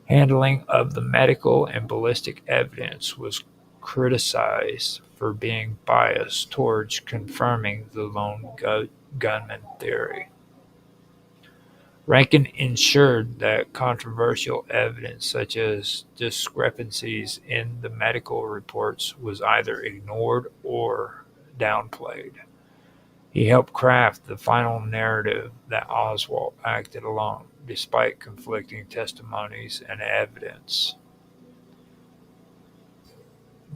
Handling of the medical and ballistic evidence was criticized for being biased towards confirming the lone gunman theory. Rankin ensured that controversial evidence such as discrepancies in the medical reports was either ignored or downplayed. He helped craft the final narrative that Oswald acted alone, despite conflicting testimonies and evidence.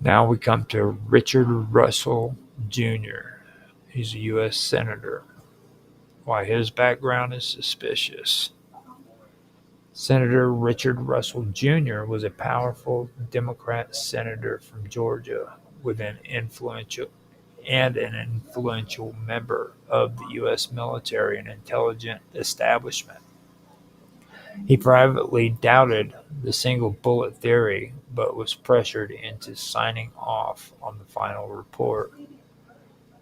Now we come to Richard Russell Jr. He's a U.S. Senator. Why his background is suspicious. Senator Richard Russell Jr. was a powerful Democrat senator from Georgia with an influential member of the U.S. military and intelligence establishment. He privately doubted the single bullet theory, but was pressured into signing off on the final report.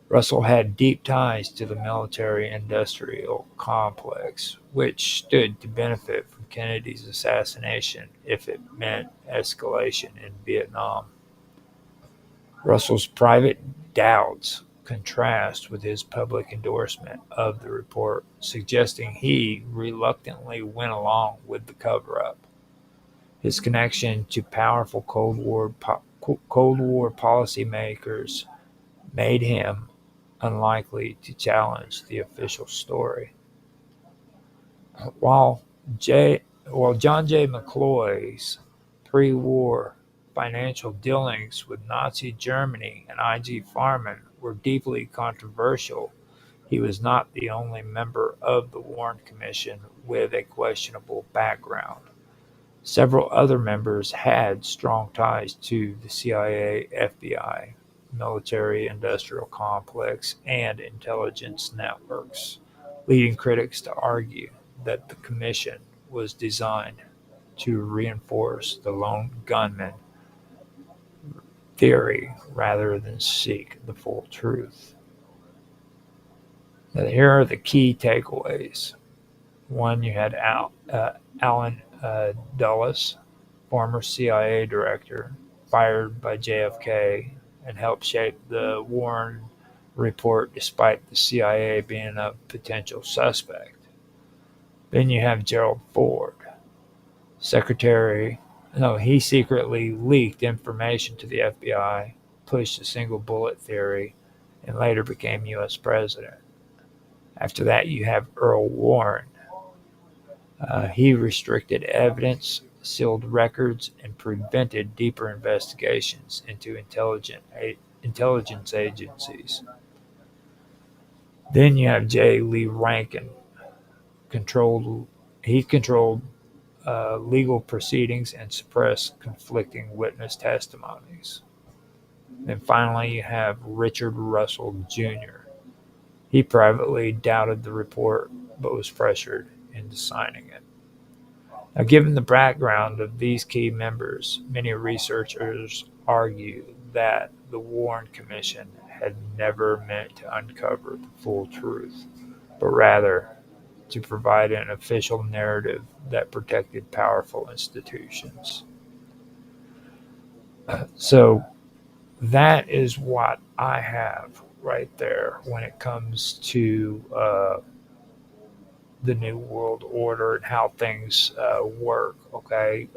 Russell had deep ties to the military-industrial complex, which stood to benefit from Kennedy's assassination if it meant escalation in Vietnam. Russell's private doubts contrast with his public endorsement of the report, suggesting he reluctantly went along with the cover-up. His connection to powerful Cold War policymakers made him unlikely to challenge the official story. While John J. McCloy's pre-war financial dealings with Nazi Germany and I.G. Farman were deeply controversial, he was not the only member of the Warren Commission with a questionable background. Several other members had strong ties to the CIA, FBI, military-industrial complex, and intelligence networks, leading critics to argue that the commission was designed to reinforce the lone gunman theory rather than seek the full truth. Now, here are the key takeaways. One, you had Allen Dulles, former CIA director, fired by JFK, and helped shape the Warren report despite the CIA being a potential suspect. Then you have Gerald Ford, he secretly leaked information to the FBI, pushed the single bullet theory, and later became U.S. president. After that, you have Earl Warren. He restricted evidence, sealed records, and prevented deeper investigations into intelligence agencies. Then you have J. Lee Rankin. He controlled legal proceedings and suppressed conflicting witness testimonies. Then finally, you have Richard Russell Jr. He privately doubted the report, but was pressured into signing it. Now, given the background of these key members, many researchers argue that the Warren Commission had never meant to uncover the full truth, but rather to provide an official narrative that protected powerful institutions. So that is what I have right there when it comes to the New World Order and how things work. Okay,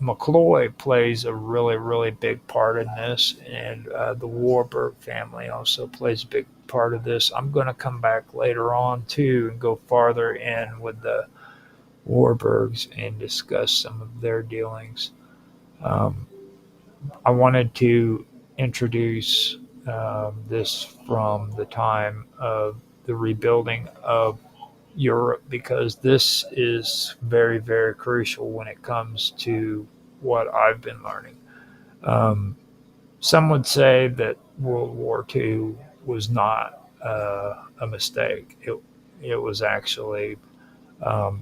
McCloy plays a really, really big part in this, and the Warburg family also plays a big part of this. I'm going to come back later on too and go farther in with the Warburgs and discuss some of their dealings. Um, I wanted to introduce this from the time of the rebuilding of Europe because this is very, very crucial when it comes to what I've been learning. Um, some would say that World War II was not a mistake. It was actually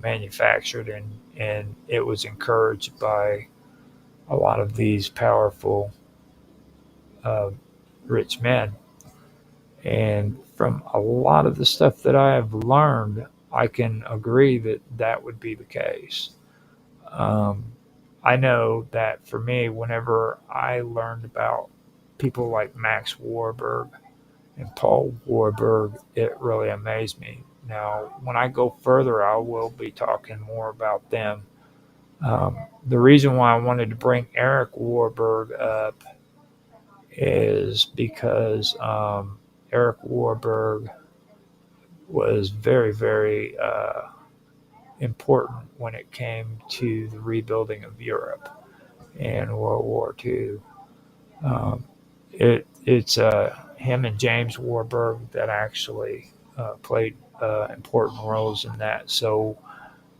manufactured and it was encouraged by a lot of these powerful uh, rich men. And from a lot of the stuff that I have learned, I can agree that that would be the case. Um, I know that for me, whenever I learned about people like Max Warburg and Paul Warburg, it really amazed me. Now, when I go further, I will be talking more about them. The reason why I wanted to bring Eric Warburg up is because Eric Warburg was very, very important when it came to the rebuilding of Europe in World War II. Um, it's him and James Warburg that actually played important roles in that. So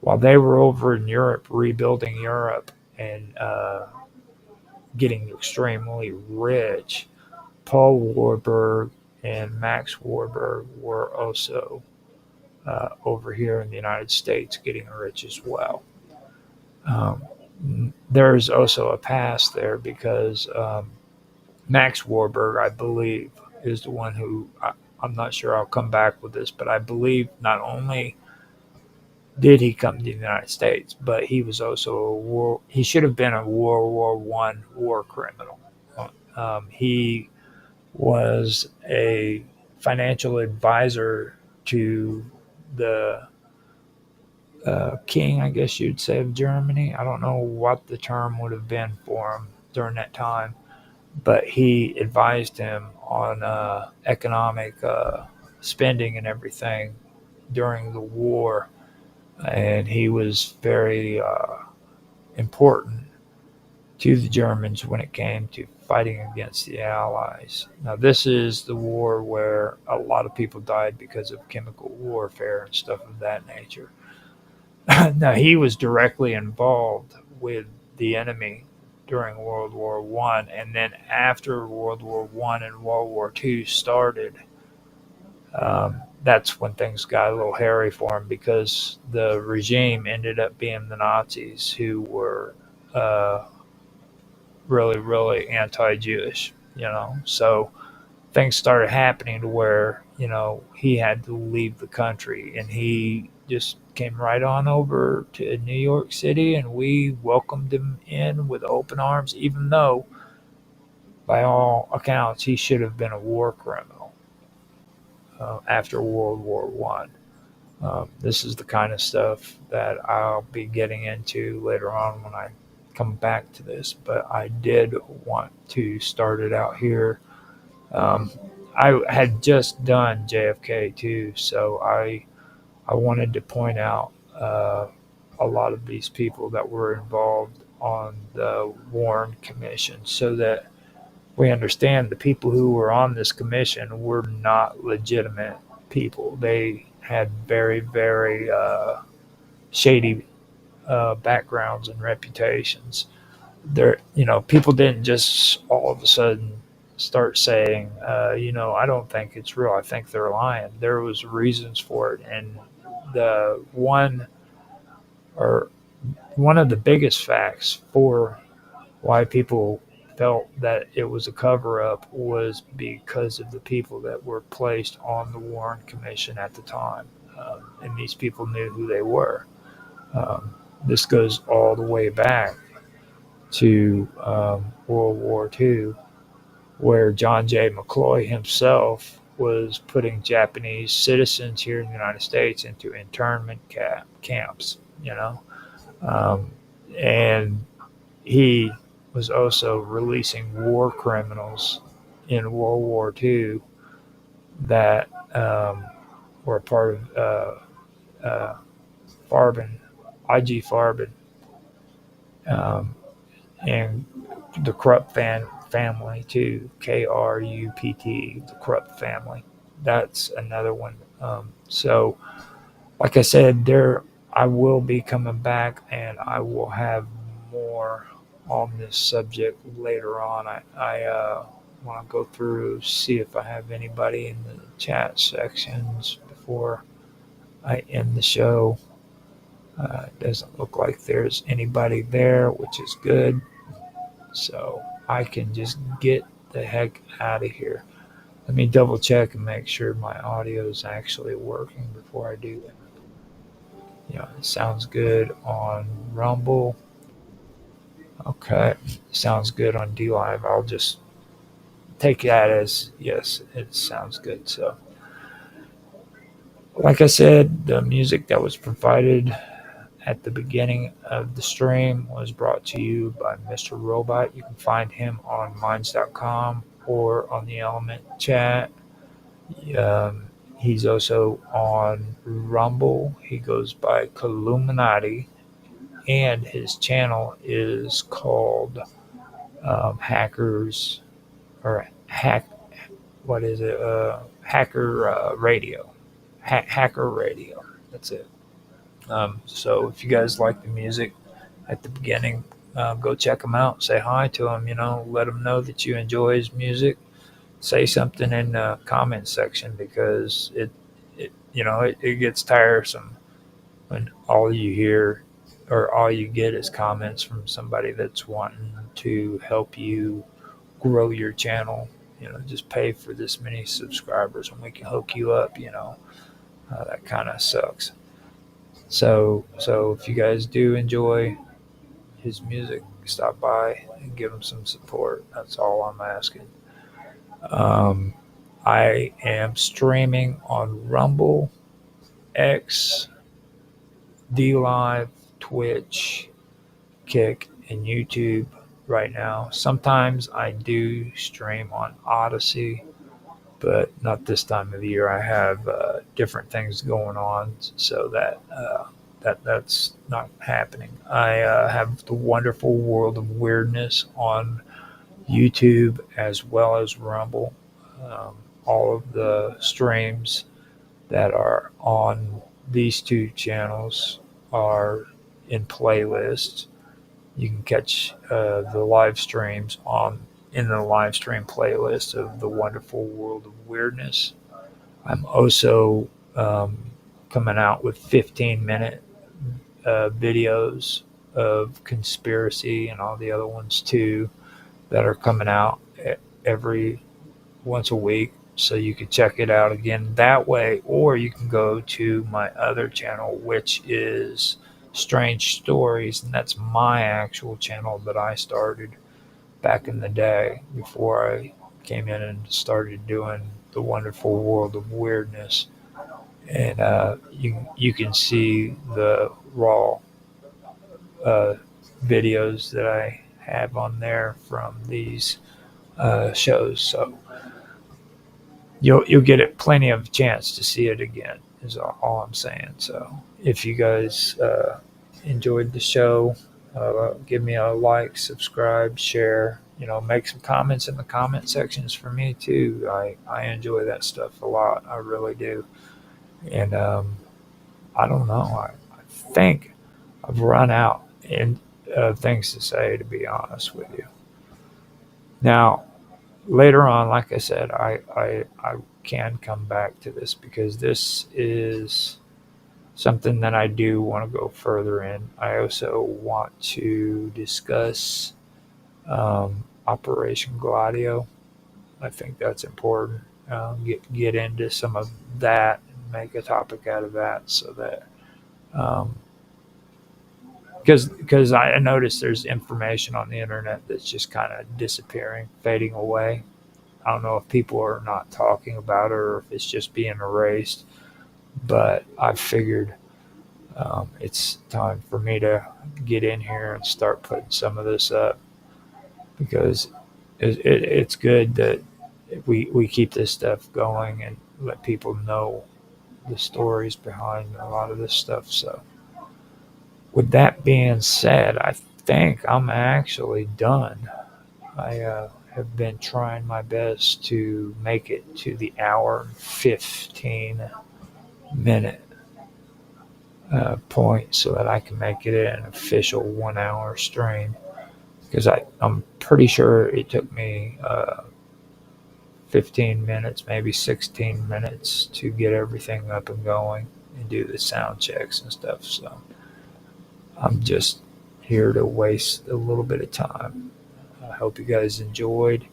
while they were over in Europe rebuilding Europe and getting extremely rich, Paul Warburg and Max Warburg were also over here in the United States getting rich as well. Um, there's also a past there because Max Warburg, I believe, is the one who I'm not sure. I'll come back with this, but I believe not only did he come to the United States, but he was also a war. He should have been a World War I war criminal. He was a financial advisor to the king, I guess you'd say, of Germany. I don't know what the term would have been for him during that time, but he advised him on economic spending and everything during the war, and he was very important to the Germans when it came to fighting against the Allies. Now, this is the war where a lot of people died because of chemical warfare and stuff of that nature. Now, he was directly involved with the enemy during World War One, and then after World War One and World War Two started, that's when things got a little hairy for him because the regime ended up being the Nazis, who were uh, really, really anti-Jewish. So things started happening to where he had to leave the country, and he just came right on over to New York City, and we welcomed him in with open arms, even though by all accounts he should have been a war criminal after World War One. This is the kind of stuff that I'll be getting into later on when I come back to this, but I did want to start it out here. um, I had just done JFK too, so I wanted to point out a lot of these people that were involved on the Warren Commission so that we understand the people who were on this commission were not legitimate people. They had very, very shady backgrounds and reputations. People didn't just all of a sudden start saying, I don't think it's real. I think they're lying. There was reasons for it, and the or one of the biggest facts for why people felt that it was a cover up was because of the people that were placed on the Warren Commission at the time. And these people knew who they were. Um, this goes all the way back to World War II, where John J. McCloy himself was putting Japanese citizens here in the United States into internment camps, um, and he was also releasing war criminals in World War II that were part of Farben IG Farben, um, and the Krupp family too. KRUPT, the Krupp family. That's another one. So, like I said, I will be coming back, and I will have more on this subject later on. I want to go through, see if I have anybody in the chat sections before I end the show. It doesn't look like there's anybody there, which is good. So I can just get the heck out of here. Let me double check and make sure my audio is actually working before I do that. Yeah, it sounds good on Rumble. Okay, sounds good on D Live. I'll just take that as yes, it sounds good. So, like I said, the music that was provided at the beginning of the stream was brought to you by Mr. Robot. You can find him on minds.com or on the Element chat. Um, he's also on Rumble. He goes by Columinati, and his channel is called Hackers or Hack. What is it? Hacker Radio. Hacker Radio. That's it. So if you guys like the music at the beginning, go check him out. Say hi to him. Let him know that you enjoy his music. Say something in the comment section because it gets tiresome when all you hear or all you get is comments from somebody that's wanting to help you grow your channel. Just pay for this many subscribers and we can hook you up. That kind of sucks. So if you guys do enjoy his music, stop by and give him some support. That's all I'm asking. Um, I am streaming on Rumble, X, D Live, Twitch, Kick, and YouTube right now. Sometimes I do stream on Odyssey, but not this time of year. I have different things going on, so that's not happening. I have the Wonderful World of Weirdness on YouTube as well as Rumble. All of the streams that are on these two channels are in playlists. You can catch the live streams in the live stream playlist of the Wonderful World of Weirdness. I'm also coming out with 15-minute videos of conspiracy and all the other ones too that are coming out every once a week. So you can check it out again that way, or you can go to my other channel, which is Strange Stories, and that's my actual channel that I started back in the day before I came in and started doing the Wonderful World of Weirdness. And you can see the raw videos that I have on there from these shows. So you'll get it plenty of chance to see it again. Is all I'm saying. So if you guys enjoyed the show, give me a like, subscribe, share. Make some comments in the comment sections for me too. I enjoy that stuff a lot. I really do. And I don't know. I think I've run out and things to say, to be honest with you. Now, later on, like I said, I can come back to this because this is something that I do want to go further in. I also want to discuss Operation Gladio. I think that's important. Get into some of that and make a topic out of that, so that because I noticed there's information on the internet that's just kind of disappearing, fading away. I don't know if people are not talking about it or if it's just being erased, but I figured it's time for me to get in here and start putting some of this up because it's good that we keep this stuff going and let people know the stories behind a lot of this stuff. So with that being said, I think I'm actually done. I have been trying my best to make it to the hour and 15 minute point so that I can make it an official 1 hour stream. Because I'm pretty sure it took me 15 minutes, maybe 16 minutes to get everything up and going and do the sound checks and stuff. So I'm just here to waste a little bit of time. I hope you guys enjoyed,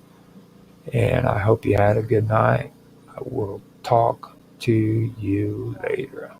and I hope you had a good night. I will talk to you later.